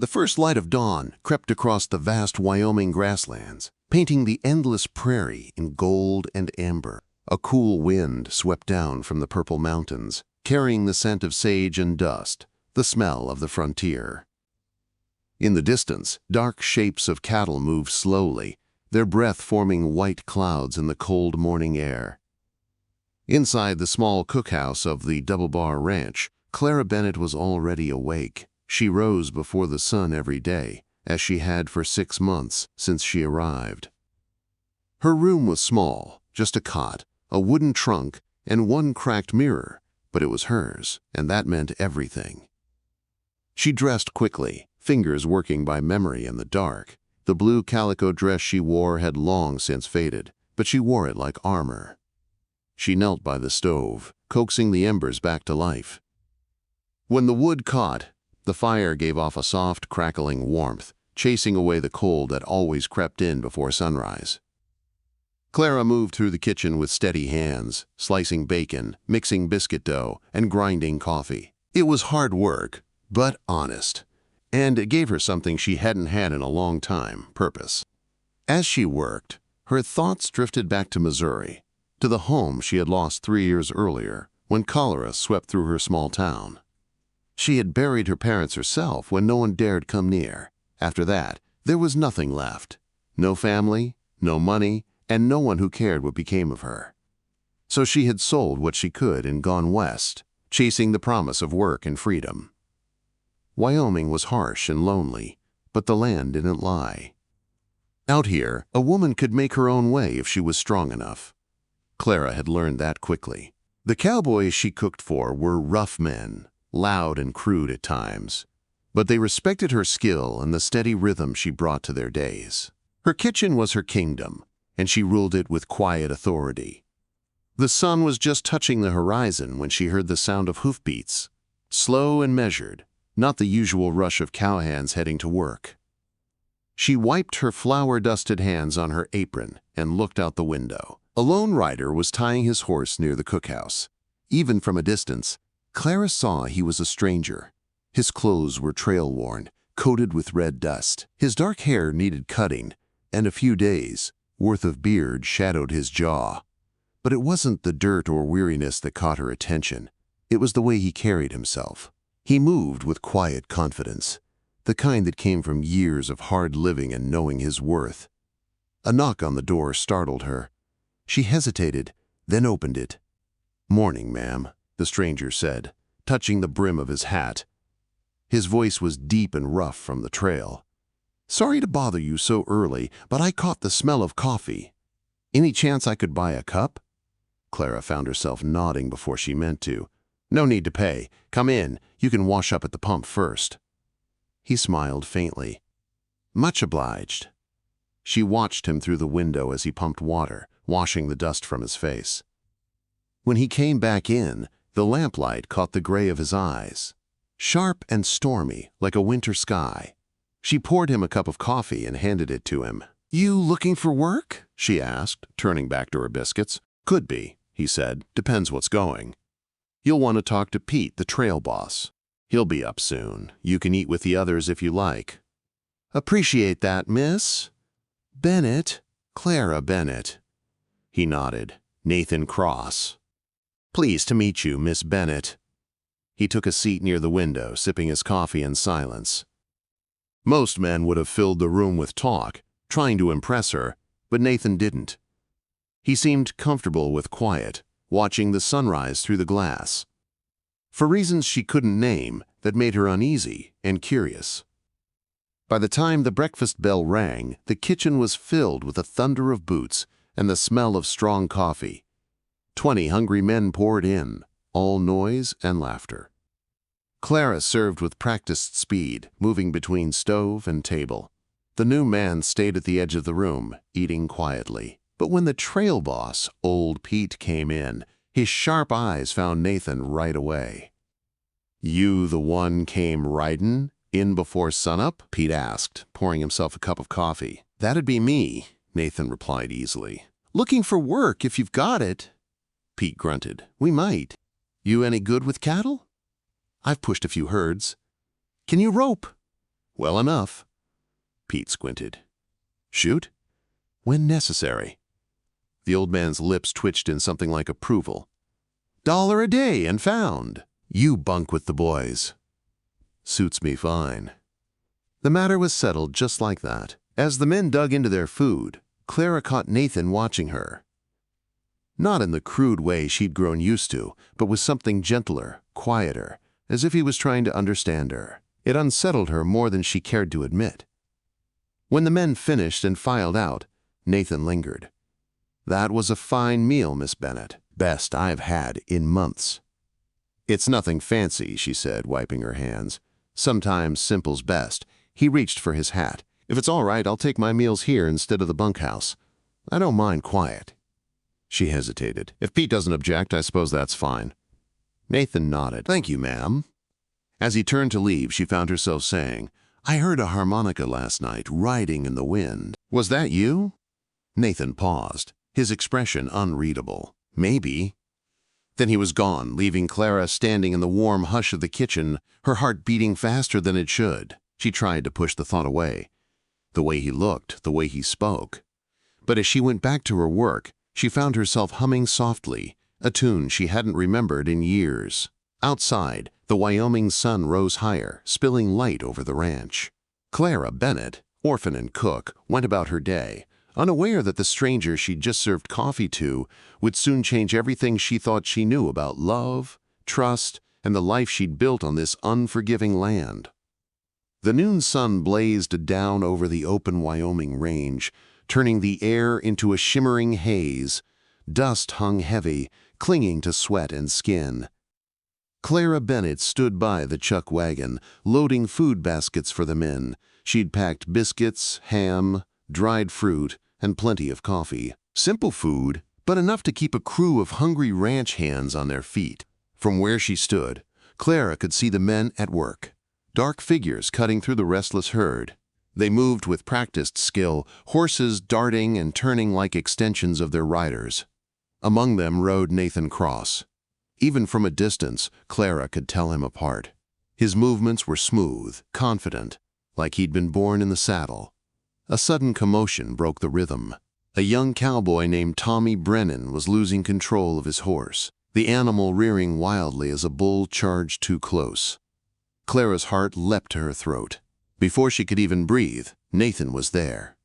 The first light of dawn crept across the vast Wyoming grasslands, painting the endless prairie in gold and amber. A cool wind swept down from the purple mountains, carrying the scent of sage and dust, the smell of the frontier. In the distance, dark shapes of cattle moved slowly, their breath forming white clouds in the cold morning air. Inside the small cookhouse of the Double Bar Ranch, Clara Bennett was already awake. She rose before the sun every day, as she had for 6 months since she arrived. Her room was small, just a cot, a wooden trunk, and one cracked mirror, but it was hers, and that meant everything. She dressed quickly, fingers working by memory in the dark. The blue calico dress she wore had long since faded, but she wore it like armor. She knelt by the stove, coaxing the embers back to life. When the wood caught, the fire gave off a soft, crackling warmth, chasing away the cold that always crept in before sunrise. Clara moved through the kitchen with steady hands, slicing bacon, mixing biscuit dough, and grinding coffee. It was hard work, but honest, and it gave her something she hadn't had in a long time: purpose. As she worked, her thoughts drifted back to Missouri, to the home she had lost 3 years earlier when cholera swept through her small town. She had buried her parents herself when no one dared come near. After that, there was nothing left. No family, no money, and no one who cared what became of her. So she had sold what she could and gone west, chasing the promise of work and freedom. Wyoming was harsh and lonely, but the land didn't lie. Out here, a woman could make her own way if she was strong enough. Clara had learned that quickly. The cowboys she cooked for were rough men, loud and crude at times, but they respected her skill and the steady rhythm she brought to their days. Her kitchen was her kingdom, and she ruled it with quiet authority. The sun was just touching the horizon when she heard the sound of hoofbeats, slow and measured, not the usual rush of cowhands heading to work. She wiped her flour-dusted hands on her apron and looked out the window. A lone rider was tying his horse near the cookhouse. Even from a distance, Clara saw he was a stranger. His clothes were trail-worn, coated with red dust. His dark hair needed cutting, and a few days' worth of beard shadowed his jaw. But it wasn't the dirt or weariness that caught her attention. It was the way he carried himself. He moved with quiet confidence, the kind that came from years of hard living and knowing his worth. A knock on the door startled her. She hesitated, then opened it. "Morning, ma'am," the stranger said, touching the brim of his hat. His voice was deep and rough from the trail. "Sorry to bother you so early, but I caught the smell of coffee. Any chance I could buy a cup?" Clara found herself nodding before she meant to. "No need to pay. Come in. You can wash up at the pump first." He smiled faintly. "Much obliged." She watched him through the window as he pumped water, washing the dust from his face. When he came back in, the lamplight caught the gray of his eyes, sharp and stormy like a winter sky. She poured him a cup of coffee and handed it to him. "You looking for work?" she asked, turning back to her biscuits. "Could be," he said. "Depends what's going. You'll want to talk to Pete, the trail boss. He'll be up soon. You can eat with the others if you like." "Appreciate that, miss." "Bennett, Clara Bennett." He nodded. "Nathan Cross." "Pleased to meet you, Miss Bennett." He took a seat near the window, sipping his coffee in silence. Most men would have filled the room with talk, trying to impress her, but Nathan didn't. He seemed comfortable with quiet, watching the sunrise through the glass. For reasons she couldn't name, that made her uneasy and curious. By the time the breakfast bell rang, the kitchen was filled with a thunder of boots and the smell of strong coffee. 20 hungry men poured in, all noise and laughter. Clara served with practiced speed, moving between stove and table. The new man stayed at the edge of the room, eating quietly. But when the trail boss, old Pete, came in, his sharp eyes found Nathan right away. "You the one came ridin' in before sunup?" Pete asked, pouring himself a cup of coffee. "That'd be me," Nathan replied easily. "Looking for work if you've got it." Pete grunted. "We might. You any good with cattle?" "I've pushed a few herds." "Can you rope?" Well enough. Pete squinted. Shoot? When necessary. The old man's lips twitched in something like approval. $1 a day and found. You bunk with the boys. Suits me fine. The matter was settled just like that. As the men dug into their food, Clara caught Nathan watching her. Not in the crude way she'd grown used to, but with something gentler, quieter, as if he was trying to understand her. It unsettled her more than she cared to admit. When the men finished and filed out, Nathan lingered. That was a fine meal, Miss Bennett. Best I've had in months. It's nothing fancy, she said, wiping her hands. Sometimes simple's best. He reached for his hat. If it's all right, I'll take my meals here instead of the bunkhouse. I don't mind quiet. She hesitated. If Pete doesn't object, I suppose that's fine. Nathan nodded. Thank you, ma'am. As he turned to leave, she found herself saying, I heard a harmonica last night, riding in the wind. Was that you? Nathan paused, his expression unreadable. Maybe. Then he was gone, leaving Clara standing in the warm hush of the kitchen, her heart beating faster than it should. She tried to push the thought away. The way he looked, the way he spoke. But as she went back to her work, she found herself humming softly, a tune she hadn't remembered in years. Outside, the Wyoming sun rose higher, spilling light over the ranch. Clara Bennett, orphan and cook, went about her day, unaware that the stranger she'd just served coffee to would soon change everything she thought she knew about love, trust, and the life she'd built on this unforgiving land. The noon sun blazed down over the open Wyoming range, turning the air into a shimmering haze. Dust hung heavy, clinging to sweat and skin. Clara Bennett stood by the chuck wagon, loading food baskets for the men. She'd packed biscuits, ham, dried fruit, and plenty of coffee. Simple food, but enough to keep a crew of hungry ranch hands on their feet. From where she stood, Clara could see the men at work, dark figures cutting through the restless herd. They moved with practiced skill, horses darting and turning like extensions of their riders. Among them rode Nathan Cross. Even from a distance, Clara could tell him apart. His movements were smooth, confident, like he'd been born in the saddle. A sudden commotion broke the rhythm. A young cowboy named Tommy Brennan was losing control of his horse, the animal rearing wildly as a bull charged too close. Clara's heart leapt to her throat. Before she could even breathe, Nathan was there.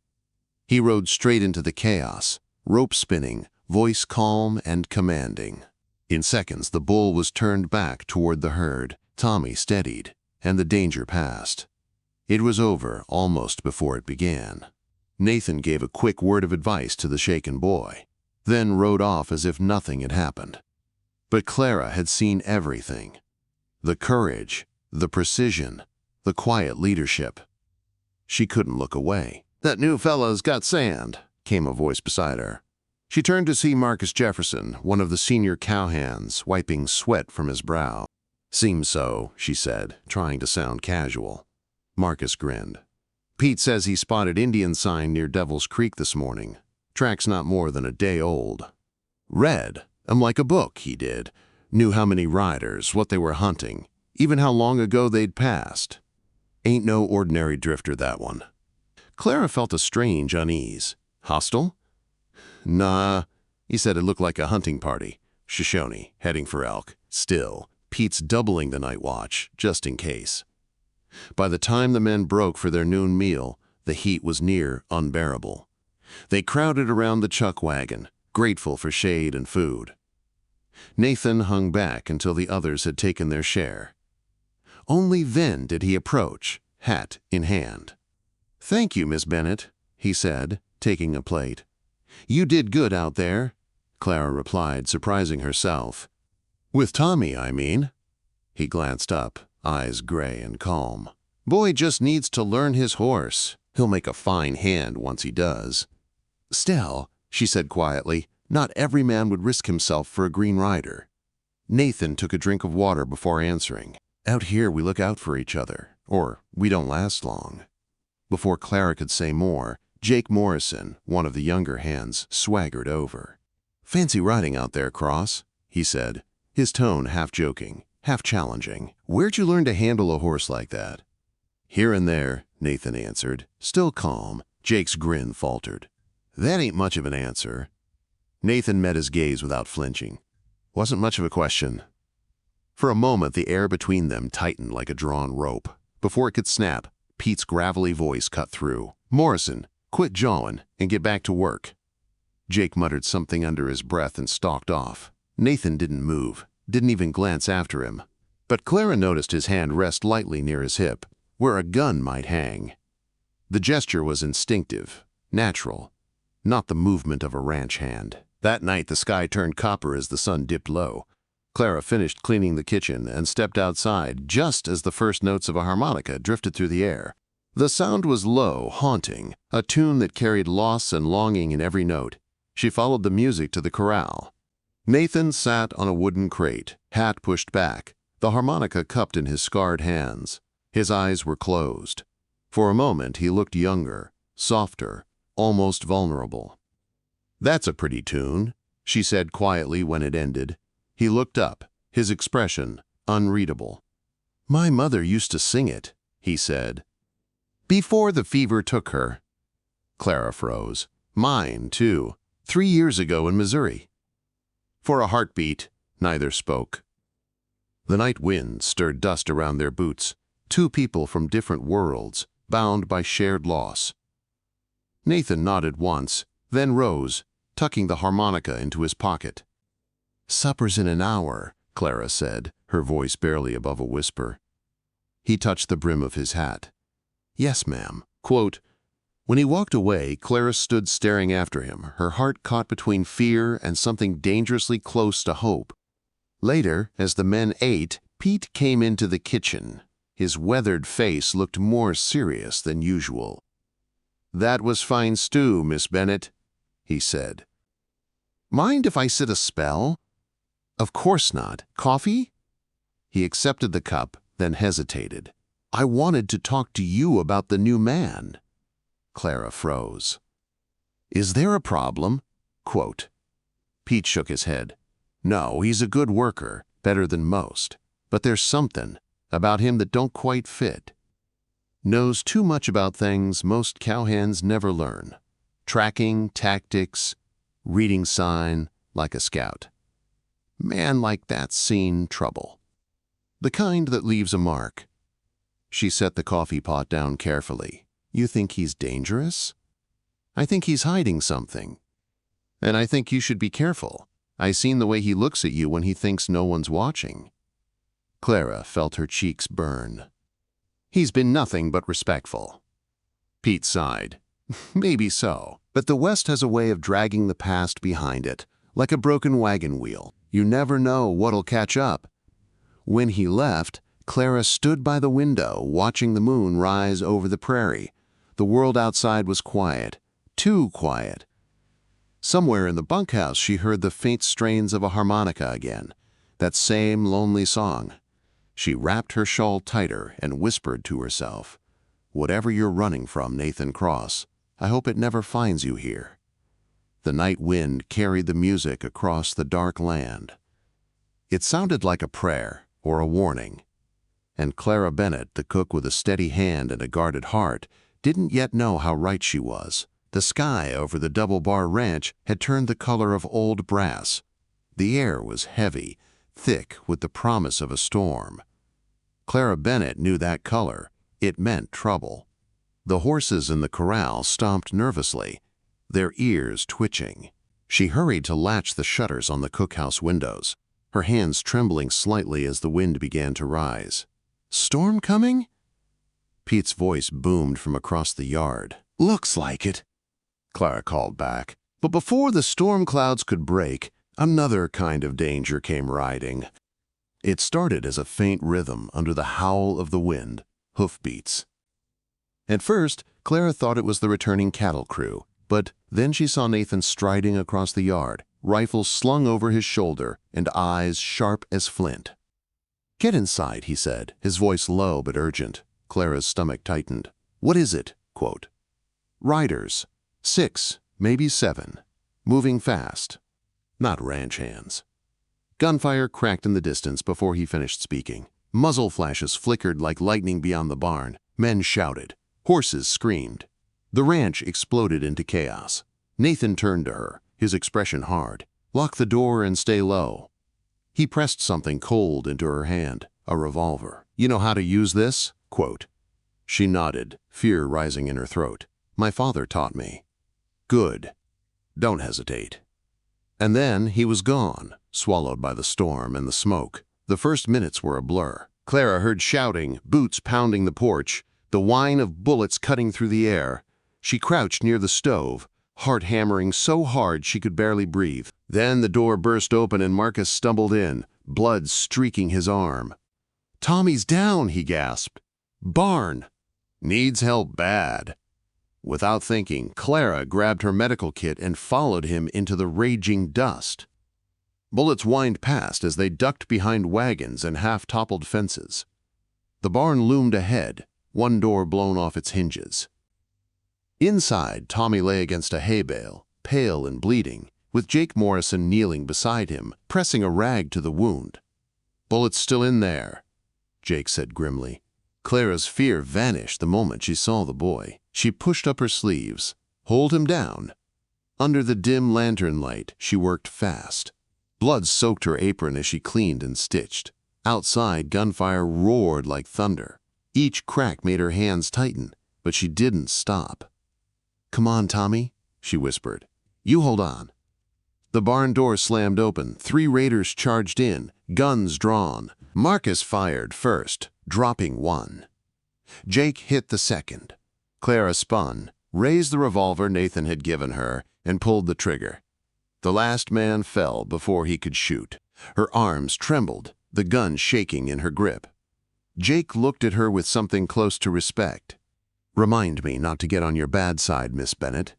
He rode straight into the chaos, rope spinning, voice calm and commanding. In seconds, the bull was turned back toward the herd. Tommy steadied, and the danger passed. It was over almost before it began. Nathan gave a quick word of advice to the shaken boy, then rode off as if nothing had happened. But Clara had seen everything. The courage, the precision, the quiet leadership. She couldn't look away. That new fellow's got sand, came a voice beside her. She turned to see Marcus Jefferson, one of the senior cowhands, wiping sweat from his brow. Seems so, she said, trying to sound casual. Marcus grinned. Pete says he spotted Indian sign near Devil's Creek this morning. Track's not more than a day old. Read 'em like a book, he did. Knew how many riders, what they were hunting, even how long ago they'd passed. Ain't no ordinary drifter, that one. Clara felt a strange unease. Hostile? Nah, he said it looked like a hunting party. Shoshone, heading for elk. Still, Pete's doubling the night watch, just in case. By the time the men broke for their noon meal, the heat was near unbearable. They crowded around the chuck wagon, grateful for shade and food. Nathan hung back until the others had taken their share. Only then did he approach, hat in hand. Thank you, Miss Bennett, he said, taking a plate. You did good out there, Clara replied, surprising herself. With Tommy, I mean. He glanced up, eyes gray and calm. Boy just needs to learn his horse. He'll make a fine hand once he does. Still, she said quietly, not every man would risk himself for a green rider. Nathan took a drink of water before answering. Out here we look out for each other, or we don't last long. Before Clara could say more, Jake Morrison, one of the younger hands, swaggered over. Fancy riding out there, Cross, he said, his tone half joking, half challenging. Where'd you learn to handle a horse like that? Here and there, Nathan answered, still calm. Jake's grin faltered. That ain't much of an answer. Nathan met his gaze without flinching. Wasn't much of a question. For a moment, the air between them tightened like a drawn rope. Before it could snap, Pete's gravelly voice cut through. Morrison, quit jawing and get back to work. Jake muttered something under his breath and stalked off. Nathan didn't move, didn't even glance after him. But Clara noticed his hand rest lightly near his hip, where a gun might hang. The gesture was instinctive, natural, not the movement of a ranch hand. That night the sky turned copper as the sun dipped low. Clara finished cleaning the kitchen and stepped outside just as the first notes of a harmonica drifted through the air. The sound was low, haunting, a tune that carried loss and longing in every note. She followed the music to the corral. Nathan sat on a wooden crate, hat pushed back, the harmonica cupped in his scarred hands. His eyes were closed. For a moment he looked younger, softer, almost vulnerable. That's a pretty tune, she said quietly when it ended. He looked up, his expression unreadable. My mother used to sing it, he said. Before the fever took her. Clara froze. Mine, too, 3 years ago in Missouri. For a heartbeat, neither spoke. The night wind stirred dust around their boots, two people from different worlds, bound by shared loss. Nathan nodded once, then rose, tucking the harmonica into his pocket. Supper's in an hour, Clara said, her voice barely above a whisper. He touched the brim of his hat. Yes, ma'am. Quote, when he walked away, Clara stood staring after him, her heart caught between fear and something dangerously close to hope. Later, as the men ate, Pete came into the kitchen. His weathered face looked more serious than usual. That was fine stew, Miss Bennett, he said. Mind if I sit a spell? Of course not. Coffee? He accepted the cup, then hesitated. I wanted to talk to you about the new man. Clara froze. Is there a problem? Quote. Pete shook his head. No, he's a good worker, better than most. But there's something about him that don't quite fit. Knows too much about things most cowhands never learn. Tracking, tactics, reading sign, like a scout. Man like that's seen trouble. The kind that leaves a mark. She set the coffee pot down carefully. You think he's dangerous? I think he's hiding something. And I think you should be careful. I seen the way he looks at you when he thinks no one's watching. Clara felt her cheeks burn. He's been nothing but respectful. Pete sighed. Maybe so, but the West has a way of dragging the past behind it, like a broken wagon wheel. You never know what'll catch up. When he left, Clara stood by the window, watching the moon rise over the prairie. The world outside was quiet, too quiet. Somewhere in the bunkhouse she heard the faint strains of a harmonica again, that same lonely song. She wrapped her shawl tighter and whispered to herself, whatever you're running from, Nathan Cross, I hope it never finds you here. The night wind carried the music across the dark land. It sounded like a prayer or a warning. And Clara Bennett, the cook with a steady hand and a guarded heart, didn't yet know how right she was. The sky over the Double Bar Ranch had turned the color of old brass. The air was heavy, thick with the promise of a storm. Clara Bennett knew that color. It meant trouble. The horses in the corral stomped nervously, their ears twitching. She hurried to latch the shutters on the cookhouse windows, her hands trembling slightly as the wind began to rise. Storm coming? Pete's voice boomed from across the yard. Looks like it, Clara called back. But before the storm clouds could break, another kind of danger came riding. It started as a faint rhythm under the howl of the wind, hoofbeats. At first, Clara thought it was the returning cattle crew, but then she saw Nathan striding across the yard, rifle slung over his shoulder and eyes sharp as flint. Get inside, he said, his voice low but urgent. Clara's stomach tightened. What is it? Quote. Riders. 6, maybe 7. Moving fast. Not ranch hands. Gunfire cracked in the distance before he finished speaking. Muzzle flashes flickered like lightning beyond the barn. Men shouted. Horses screamed. The ranch exploded into chaos. Nathan turned to her, his expression hard. "Lock the door and stay low." He pressed something cold into her hand, a revolver. "You know how to use this?" Quote. She nodded, fear rising in her throat. "My father taught me." "Good. Don't hesitate." And then he was gone, swallowed by the storm and the smoke. The first minutes were a blur. Clara heard shouting, boots pounding the porch, the whine of bullets cutting through the air. She crouched near the stove, heart hammering so hard she could barely breathe. Then the door burst open and Marcus stumbled in, blood streaking his arm. "Tommy's down," he gasped. "Barn. Needs help bad." Without thinking, Clara grabbed her medical kit and followed him into the raging dust. Bullets whined past as they ducked behind wagons and half-toppled fences. The barn loomed ahead, one door blown off its hinges. Inside, Tommy lay against a hay bale, pale and bleeding, with Jake Morrison kneeling beside him, pressing a rag to the wound. "Bullets still in there," Jake said grimly. Clara's fear vanished the moment she saw the boy. She pushed up her sleeves. "Hold him down." Under the dim lantern light, she worked fast. Blood soaked her apron as she cleaned and stitched. Outside, gunfire roared like thunder. Each crack made her hands tighten, but she didn't stop. "Come on, Tommy," she whispered. "You hold on." The barn door slammed open. 3 raiders charged in, guns drawn. Marcus fired first, dropping one. Jake hit the second. Clara spun, raised the revolver Nathan had given her, and pulled the trigger. The last man fell before he could shoot. Her arms trembled, the gun shaking in her grip. Jake looked at her with something close to respect. "Remind me not to get on your bad side, Miss Bennett."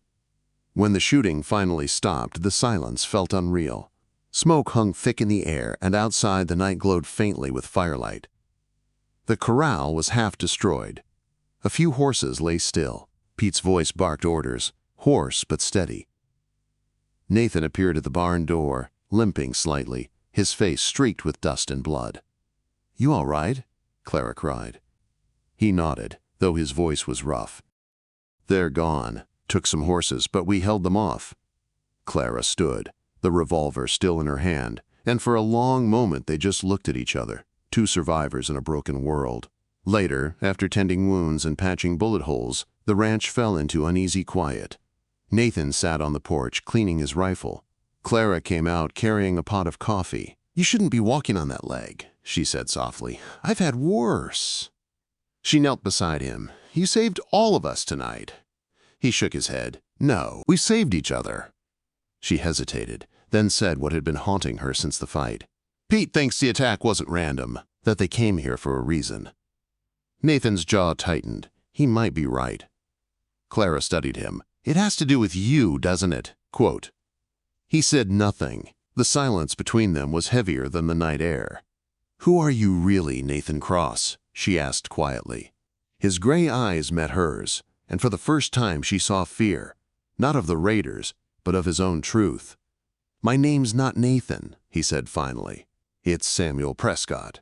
When the shooting finally stopped, the silence felt unreal. Smoke hung thick in the air, and outside the night glowed faintly with firelight. The corral was half destroyed. A few horses lay still. Pete's voice barked orders, hoarse but steady. Nathan appeared at the barn door, limping slightly, his face streaked with dust and blood. "You all right?" Clara cried. He nodded, though his voice was rough. "They're gone. Took some horses, but we held them off." Clara stood, the revolver still in her hand, and for a long moment they just looked at each other, 2 survivors in a broken world. Later, after tending wounds and patching bullet holes, the ranch fell into uneasy quiet. Nathan sat on the porch, cleaning his rifle. Clara came out carrying a pot of coffee. "You shouldn't be walking on that leg," she said softly. "I've had worse." She knelt beside him. "You saved all of us tonight." He shook his head. "No, we saved each other." She hesitated, then said what had been haunting her since the fight. "Pete thinks the attack wasn't random, that they came here for a reason." Nathan's jaw tightened. He might be right. Clara studied him. "It has to do with you, doesn't it?" Quote. He said nothing. The silence between them was heavier than the night air. "Who are you really, Nathan Cross?" she asked quietly. His gray eyes met hers, and for the first time she saw fear, not of the raiders, but of his own truth. "My name's not Nathan," he said finally. "It's Samuel Prescott."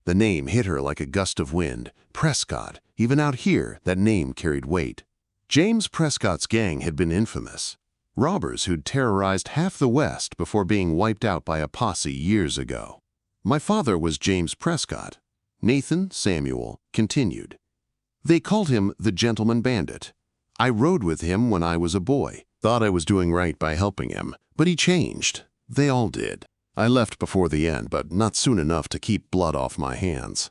The name hit her like a gust of wind. Prescott. Even out here, that name carried weight. James Prescott's gang had been infamous. Robbers who'd terrorized half the West before being wiped out by a posse years ago. "My father was James Prescott." Nathan Samuel continued. "They called him the Gentleman Bandit. I rode with him when I was a boy. Thought I was doing right by helping him, but he changed. They all did. I left before the end, but not soon enough to keep blood off my hands."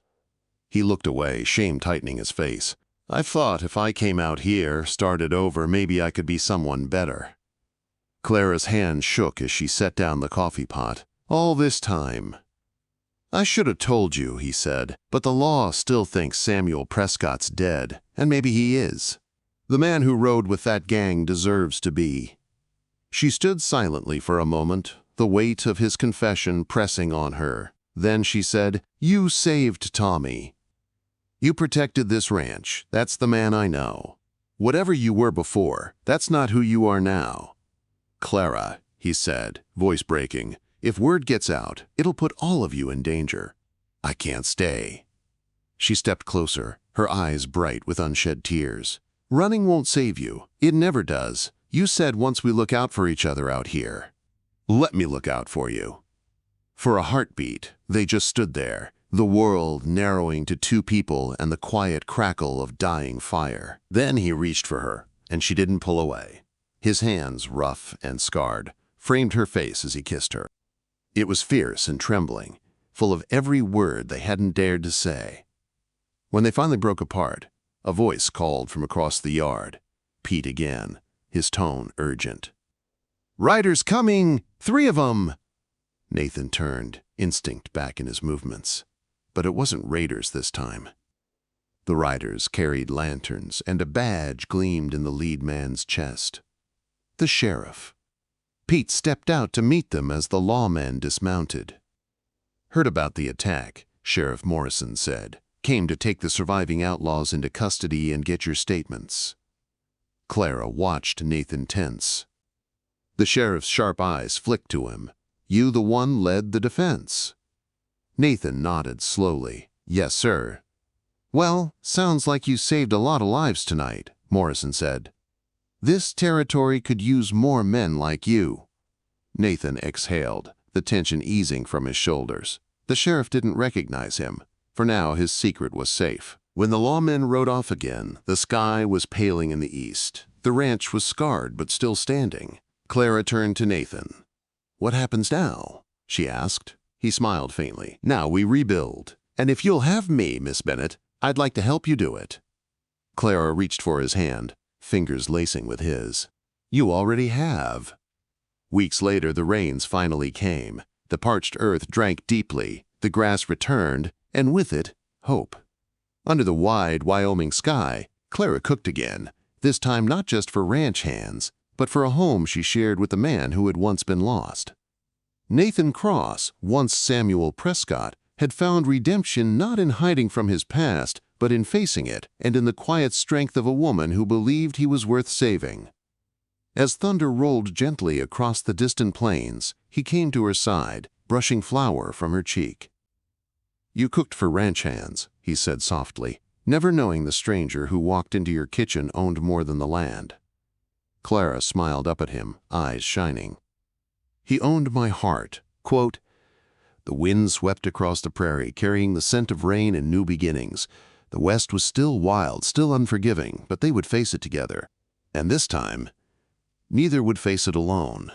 He looked away, shame tightening his face. "I thought if I came out here, started over, maybe I could be someone better." Clara's hand shook as she set down the coffee pot. "All this time." "I should have told you," he said, "but the law still thinks Samuel Prescott's dead, and maybe he is. The man who rode with that gang deserves to be." She stood silently for a moment, the weight of his confession pressing on her. Then she said, "You saved Tommy. You protected this ranch. That's the man I know. Whatever you were before, that's not who you are now." "Clara," he said, voice breaking, "if word gets out, it'll put all of you in danger. I can't stay." She stepped closer, her eyes bright with unshed tears. "Running won't save you. It never does. You said once we look out for each other out here." "Let me look out for you." For a heartbeat, they just stood there, the world narrowing to two people and the quiet crackle of dying fire. Then he reached for her, and she didn't pull away. His hands, rough and scarred, framed her face as he kissed her. It was fierce and trembling, full of every word they hadn't dared to say. When they finally broke apart, a voice called from across the yard. Pete again, his tone urgent. "Riders coming! 3 of 'em!" Nathan turned, instinct back in his movements. But it wasn't raiders this time. The riders carried lanterns, and a badge gleamed in the lead man's chest. The sheriff. Pete stepped out to meet them as the lawmen dismounted. "Heard about the attack," Sheriff Morrison said. "Came to take the surviving outlaws into custody and get your statements." Clara watched Nathan tense. The sheriff's sharp eyes flicked to him. "You the one led the defense?" Nathan nodded slowly. "Yes, sir." "Well, sounds like you saved a lot of lives tonight," Morrison said. "This territory could use more men like you." Nathan exhaled, the tension easing from his shoulders. The sheriff didn't recognize him. For now, his secret was safe. When the lawmen rode off again, the sky was paling in the east. The ranch was scarred but still standing. Clara turned to Nathan. "What happens now?" she asked. He smiled faintly. "Now we rebuild. And if you'll have me, Miss Bennett, I'd like to help you do it." Clara reached for his hand, fingers lacing with his. "You already have." Weeks later, the rains finally came. The parched earth drank deeply, the grass returned, and with it, hope. Under the wide Wyoming sky, Clara cooked again, this time not just for ranch hands, but for a home she shared with the man who had once been lost. Nathan Cross, once Samuel Prescott, had found redemption not in hiding from his past, but in facing it, and in the quiet strength of a woman who believed he was worth saving. As thunder rolled gently across the distant plains, he came to her side, brushing flour from her cheek. "You cooked for ranch hands," he said softly, never knowing the stranger who walked into your kitchen owned more than the land. Clara smiled up at him, eyes shining. "He owned my heart." Quote, "The wind swept across the prairie, carrying the scent of rain and new beginnings. The West was still wild, still unforgiving, but they would face it together. And this time, neither would face it alone."